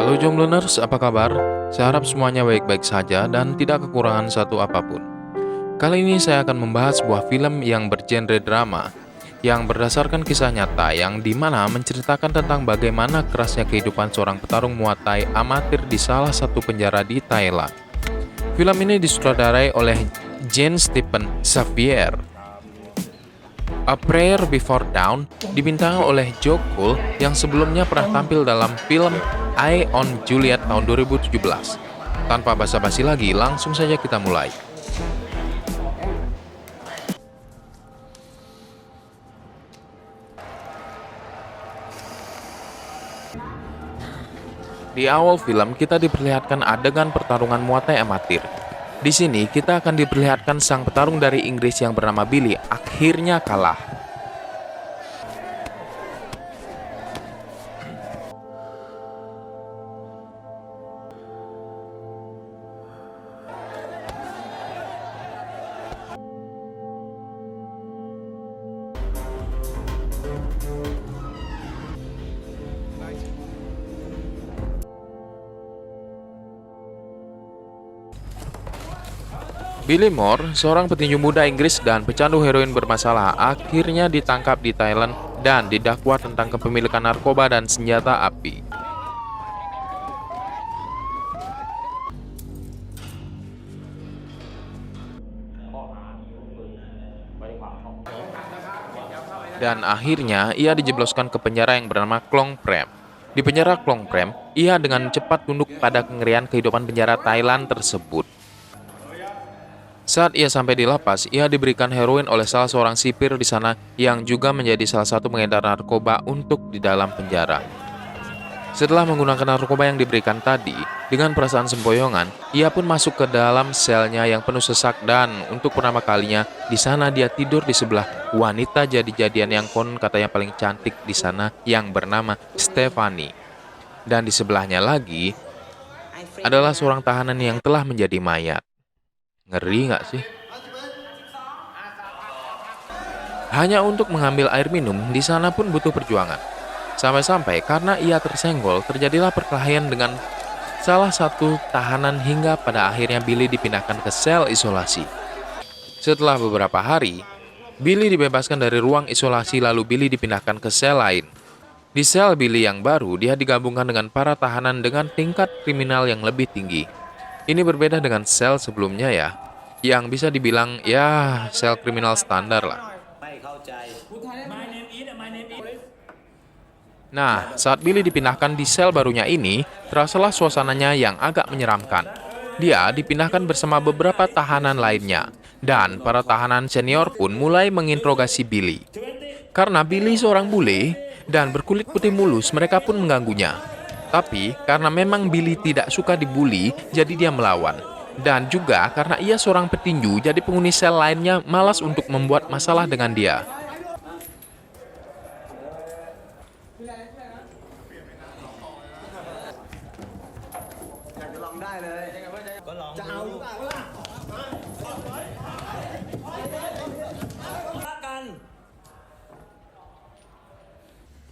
Halo Jombloers, apa kabar? Saya harap semuanya baik-baik saja dan tidak kekurangan satu apapun. Kali ini saya akan membahas sebuah film yang bergenre drama, yang berdasarkan kisah nyata yang dimana menceritakan tentang bagaimana kerasnya kehidupan seorang petarung Muay Thai amatir di salah satu penjara di Thailand. Film ini disutradarai oleh Jane Stephen Xavier. A Prayer Before Dawn dibintangi oleh Joe Cool yang sebelumnya pernah tampil dalam film Eye on Juliet tahun 2017. Tanpa basa-basi lagi, langsung saja kita mulai. Di awal film, kita diperlihatkan adegan pertarungan Muay Thai amatir. Di sini, kita akan diperlihatkan sang petarung dari Inggris yang bernama Billy akhirnya kalah. Billy Moore, seorang petinju muda Inggris dan pecandu heroin bermasalah, akhirnya ditangkap di Thailand dan didakwa tentang kepemilikan narkoba dan senjata api. Dan akhirnya ia dijebloskan ke penjara yang bernama Klong Prem. Di penjara Klong Prem, ia dengan cepat tunduk pada kengerian kehidupan penjara Thailand tersebut. Saat ia sampai di lapas, ia diberikan heroin oleh salah seorang sipir di sana yang juga menjadi salah satu pengedar narkoba untuk di dalam penjara. Setelah menggunakan narkoba yang diberikan tadi, dengan perasaan sempoyongan, ia pun masuk ke dalam selnya yang penuh sesak dan untuk pertama kalinya di sana dia tidur di sebelah wanita jadi-jadian yang konon katanya paling cantik di sana yang bernama Stephanie. Dan di sebelahnya lagi adalah seorang tahanan yang telah menjadi mayat. Ngeri nggak sih? Hanya untuk mengambil air minum, di sana pun butuh perjuangan. Sampai-sampai karena ia tersenggol, terjadilah perkelahian dengan salah satu tahanan hingga pada akhirnya Billy dipindahkan ke sel isolasi. Setelah beberapa hari, Billy dibebaskan dari ruang isolasi lalu Billy dipindahkan ke sel lain. Di sel Billy yang baru, dia digabungkan dengan para tahanan dengan tingkat kriminal yang lebih tinggi. Ini berbeda dengan sel sebelumnya ya, yang bisa dibilang ya sel kriminal standar lah. Nah, saat Billy dipindahkan di sel barunya ini, terasalah suasananya yang agak menyeramkan. Dia dipindahkan bersama beberapa tahanan lainnya, dan para tahanan senior pun mulai menginterogasi Billy. Karena Billy seorang bule dan berkulit putih mulus, mereka pun mengganggunya. Tapi, karena memang Billy tidak suka dibully, jadi dia melawan. Dan juga karena ia seorang petinju, jadi penghuni sel lainnya malas untuk membuat masalah dengan dia.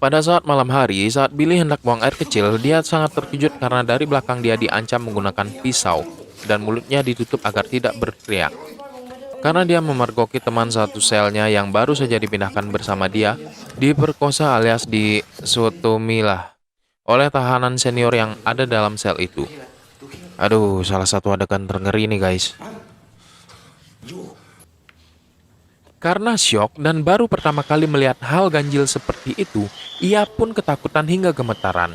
Pada saat malam hari, saat Billy hendak buang air kecil, dia sangat terkejut karena dari belakang dia diancam menggunakan pisau dan mulutnya ditutup agar tidak berteriak. Karena dia memergoki teman satu selnya yang baru saja dipindahkan bersama dia, diperkosa alias disotomilah oleh tahanan senior yang ada dalam sel itu. Aduh, salah satu adegan terngeri nih guys. Karena syok dan baru pertama kali melihat hal ganjil seperti itu, ia pun ketakutan hingga gemetaran.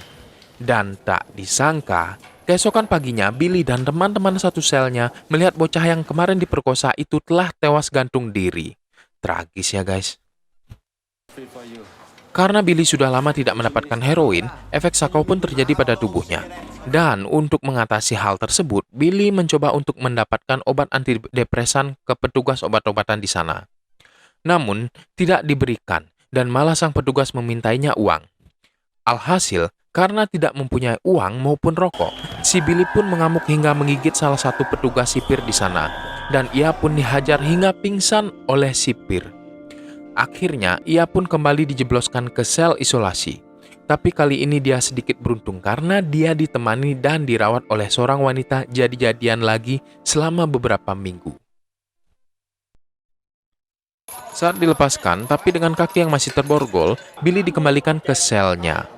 Dan tak disangka, keesokan paginya Billy dan teman-teman satu selnya melihat bocah yang kemarin diperkosa itu telah tewas gantung diri. Tragis ya guys. Karena Billy sudah lama tidak mendapatkan heroin, efek sakau pun terjadi pada tubuhnya. Dan untuk mengatasi hal tersebut, Billy mencoba untuk mendapatkan obat antidepresan ke petugas obat-obatan di sana. Namun, tidak diberikan dan malah sang petugas memintainya uang. Alhasil, karena tidak mempunyai uang maupun rokok, si Billy pun mengamuk hingga menggigit salah satu petugas sipir di sana. Dan ia pun dihajar hingga pingsan oleh sipir. Akhirnya, ia pun kembali dijebloskan ke sel isolasi. Tapi kali ini dia sedikit beruntung karena dia ditemani dan dirawat oleh seorang wanita jadi-jadian lagi selama beberapa minggu. Saat dilepaskan, tapi dengan kaki yang masih terborgol, Billy dikembalikan ke selnya.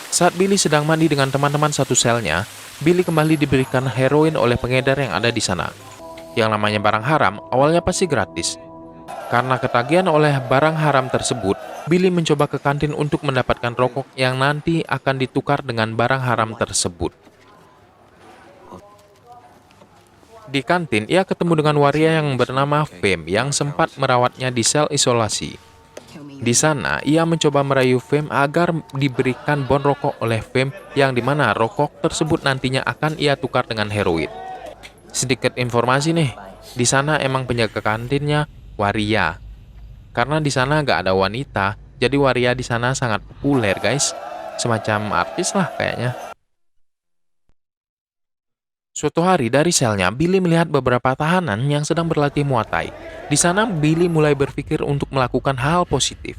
Saat Billy sedang mandi dengan teman-teman satu selnya, Billy kembali diberikan heroin oleh pengedar yang ada di sana. Yang namanya barang haram, awalnya pasti gratis. Karena ketagihan oleh barang haram tersebut, Billy mencoba ke kantin untuk mendapatkan rokok yang nanti akan ditukar dengan barang haram tersebut. Di kantin, ia ketemu dengan waria yang bernama Fem yang sempat merawatnya di sel isolasi. Di sana, ia mencoba merayu Fem agar diberikan bon rokok oleh Fem yang dimana rokok tersebut nantinya akan ia tukar dengan heroin. Sedikit informasi nih, di sana emang penjaga kantinnya waria. Karena di sana nggak ada wanita, jadi waria di sana sangat populer guys. Semacam artis lah kayaknya. Suatu hari dari selnya, Billy melihat beberapa tahanan yang sedang berlatih Muay Thai. Di sana, Billy mulai berpikir untuk melakukan hal positif.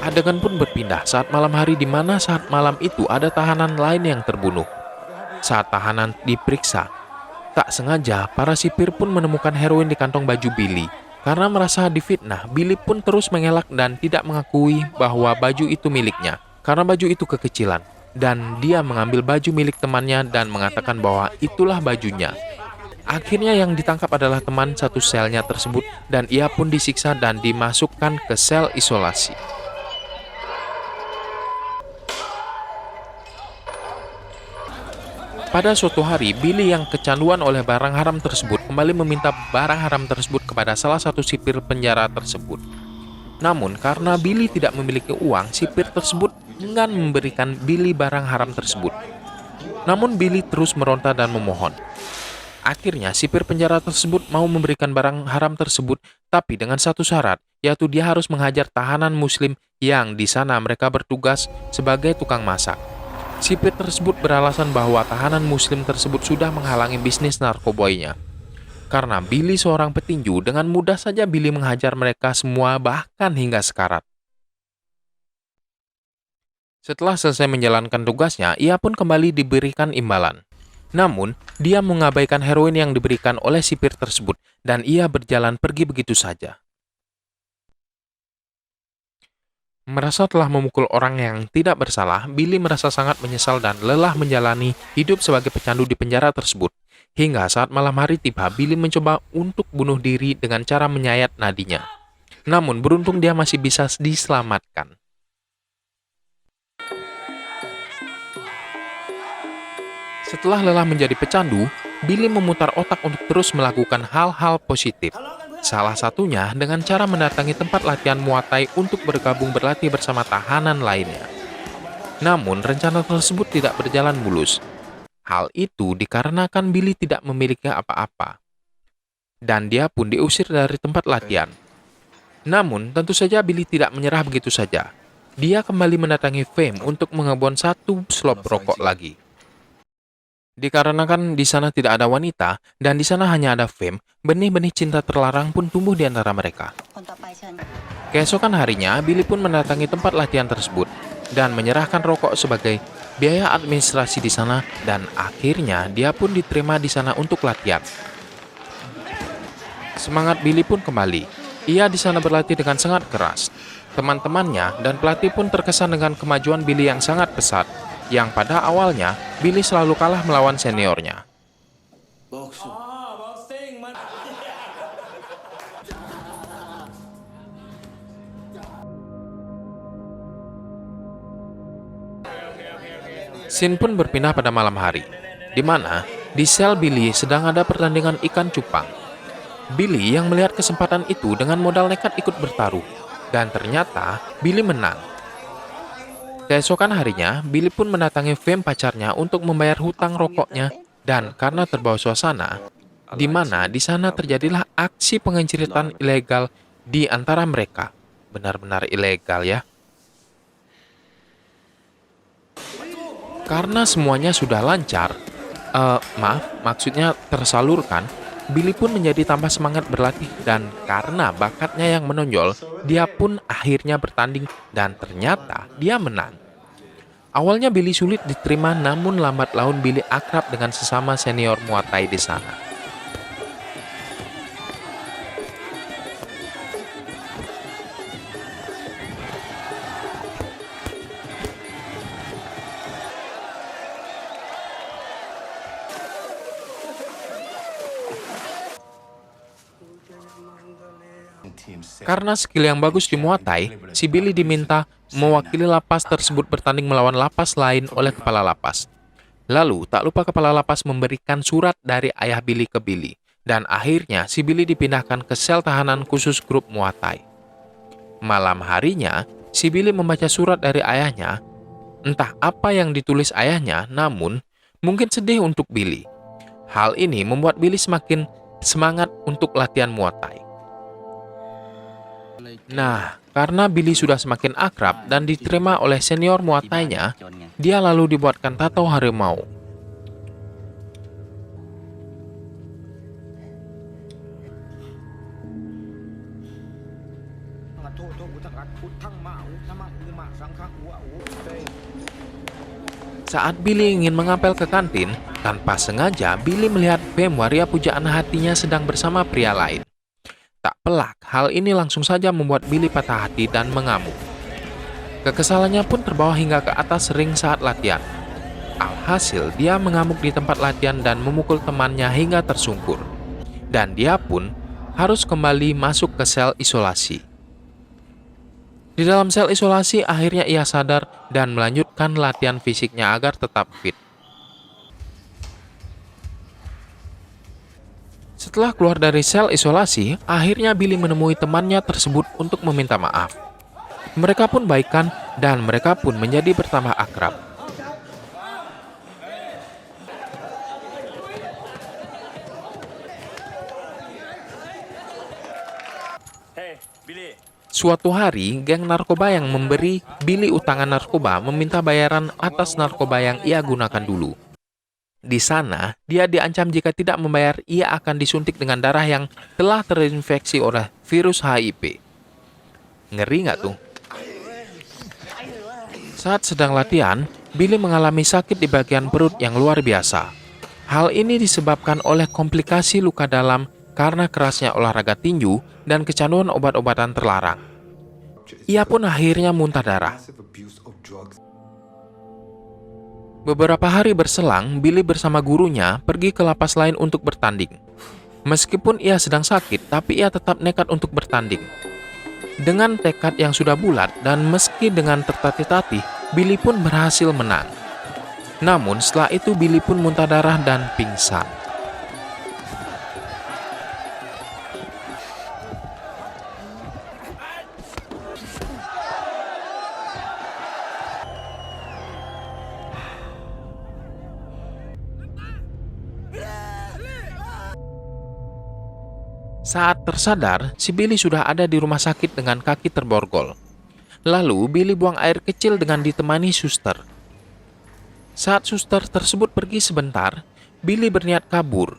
Adegan pun berpindah saat malam hari di mana saat malam itu ada tahanan lain yang terbunuh. Saat tahanan diperiksa, tak sengaja para sipir pun menemukan heroin di kantong baju Billy. Karena merasa difitnah, Billy pun terus mengelak dan tidak mengakui bahwa baju itu miliknya. Karena baju itu kekecilan, dan dia mengambil baju milik temannya dan mengatakan bahwa itulah bajunya. Akhirnya yang ditangkap adalah teman satu selnya tersebut dan ia pun disiksa dan dimasukkan ke sel isolasi. Pada suatu hari, Billy yang kecanduan oleh barang haram tersebut kembali meminta barang haram tersebut kepada salah satu sipir penjara tersebut. Namun, karena Billy tidak memiliki uang, sipir tersebut enggan memberikan Billy barang haram tersebut. Namun, Billy terus meronta dan memohon. Akhirnya, sipir penjara tersebut mau memberikan barang haram tersebut, tapi dengan satu syarat, yaitu dia harus menghajar tahanan muslim yang di sana mereka bertugas sebagai tukang masak. Sipir tersebut beralasan bahwa tahanan muslim tersebut sudah menghalangi bisnis narkobanya. Karena Billy seorang petinju, dengan mudah saja Billy menghajar mereka semua bahkan hingga sekarat. Setelah selesai menjalankan tugasnya, ia pun kembali diberikan imbalan. Namun, dia mengabaikan heroin yang diberikan oleh sipir tersebut dan ia berjalan pergi begitu saja. Merasa telah memukul orang yang tidak bersalah, Billy merasa sangat menyesal dan lelah menjalani hidup sebagai pecandu di penjara tersebut. Hingga saat malam hari tiba, Billy mencoba untuk bunuh diri dengan cara menyayat nadinya. Namun beruntung dia masih bisa diselamatkan. Setelah lelah menjadi pecandu, Billy memutar otak untuk terus melakukan hal-hal positif. Salah satunya dengan cara mendatangi tempat latihan Muay Thai untuk bergabung berlatih bersama tahanan lainnya. Namun, rencana tersebut tidak berjalan mulus. Hal itu dikarenakan Billy tidak memiliki apa-apa. Dan dia pun diusir dari tempat latihan. Namun, tentu saja Billy tidak menyerah begitu saja. Dia kembali mendatangi Fame untuk mengebon satu slop rokok lagi. Dikarenakan di sana tidak ada wanita dan di sana hanya ada Fame, benih-benih cinta terlarang pun tumbuh di antara mereka. Keesokan harinya, Billy pun mendatangi tempat latihan tersebut dan menyerahkan rokok sebagai biaya administrasi di sana dan akhirnya dia pun diterima di sana untuk latihan. Semangat Billy pun kembali. Ia di sana berlatih dengan sangat keras. Teman-temannya dan pelatih pun terkesan dengan kemajuan Billy yang sangat pesat. Yang pada awalnya, Billy selalu kalah melawan seniornya. Scene pun berpindah pada malam hari, di mana di sel Billy sedang ada pertandingan ikan cupang. Billy yang melihat kesempatan itu dengan modal nekat ikut bertaruh, dan ternyata Billy menang. Keesokan harinya, Billy pun mendatangi Fame pacarnya untuk membayar hutang rokoknya dan karena terbawa suasana, di mana di sana terjadilah aksi pengenciritan ilegal di antara mereka. Benar-benar ilegal ya. Karena semuanya sudah lancar, maksudnya tersalurkan, Billy pun menjadi tambah semangat berlatih dan karena bakatnya yang menonjol, dia pun akhirnya bertanding dan ternyata dia menang. Awalnya Billy sulit diterima namun lambat laun Billy akrab dengan sesama senior Muay Thai di sana. Karena skill yang bagus di Muay Thai, si Billy diminta mewakili lapas tersebut bertanding melawan lapas lain oleh kepala lapas. Lalu, tak lupa kepala lapas memberikan surat dari ayah Billy ke Billy. Dan akhirnya, si Billy dipindahkan ke sel tahanan khusus grup Muay Thai. Malam harinya, si Billy membaca surat dari ayahnya. Entah apa yang ditulis ayahnya, namun mungkin sedih untuk Billy. Hal ini membuat Billy semakin semangat untuk latihan Muay Thai. Nah, karena Billy sudah semakin akrab dan diterima oleh senior Muay Thai-nya, dia lalu dibuatkan tato harimau. Saat Billy ingin mengapel ke kantin, tanpa sengaja Billy melihat Fem, waria pujaan hatinya, sedang bersama pria lain. Tak pelak, hal ini langsung saja membuat Billy patah hati dan mengamuk. Kekesalannya pun terbawa hingga ke atas ring saat latihan. Alhasil, dia mengamuk di tempat latihan dan memukul temannya hingga tersungkur. Dan dia pun harus kembali masuk ke sel isolasi. Di dalam sel isolasi, akhirnya ia sadar dan melanjutkan latihan fisiknya agar tetap fit. Setelah keluar dari sel isolasi, akhirnya Billy menemui temannya tersebut untuk meminta maaf. Mereka pun baikan dan mereka pun menjadi bertambah akrab. Suatu hari, geng narkoba yang memberi Billy utangan narkoba meminta bayaran atas narkoba yang ia gunakan dulu. Di sana, dia diancam jika tidak membayar, ia akan disuntik dengan darah yang telah terinfeksi oleh virus HIV. Ngeri nggak tuh? Saat sedang latihan, Billy mengalami sakit di bagian perut yang luar biasa. Hal ini disebabkan oleh komplikasi luka dalam karena kerasnya olahraga tinju dan kecanduan obat-obatan terlarang. Ia pun akhirnya muntah darah. Beberapa hari berselang, Billy bersama gurunya pergi ke lapas lain untuk bertanding. Meskipun ia sedang sakit, tapi ia tetap nekat untuk bertanding. Dengan tekad yang sudah bulat dan meski dengan tertatih-tatih, Billy pun berhasil menang. Namun setelah itu Billy pun muntah darah dan pingsan. Saat tersadar, si Billy sudah ada di rumah sakit dengan kaki terborgol. Lalu, Billy buang air kecil dengan ditemani suster. Saat suster tersebut pergi sebentar, Billy berniat kabur.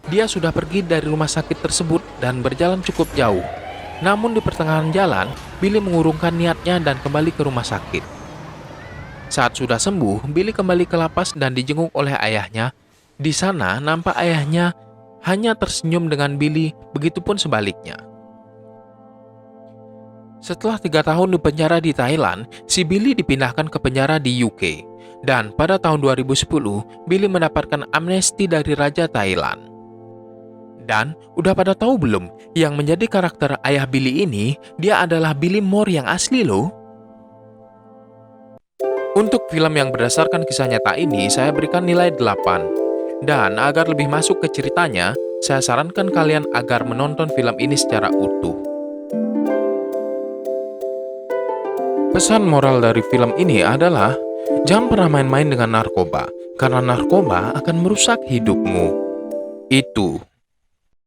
Dia sudah pergi dari rumah sakit tersebut dan berjalan cukup jauh. Namun di pertengahan jalan, Billy mengurungkan niatnya dan kembali ke rumah sakit. Saat sudah sembuh, Billy kembali ke lapas dan dijenguk oleh ayahnya. Di sana, nampak ayahnya hanya tersenyum dengan Billy, begitupun sebaliknya. Setelah 3 tahun di penjara di Thailand, si Billy dipindahkan ke penjara di UK. Dan pada tahun 2010, Billy mendapatkan amnesti dari Raja Thailand. Dan udah pada tahu belum, yang menjadi karakter ayah Billy ini, dia adalah Billy Moore yang asli loh. Untuk film yang berdasarkan kisah nyata ini, saya berikan nilai 8. Dan agar lebih masuk ke ceritanya, saya sarankan kalian agar menonton film ini secara utuh. Pesan moral dari film ini adalah, jangan pernah main-main dengan narkoba, karena narkoba akan merusak hidupmu. Itu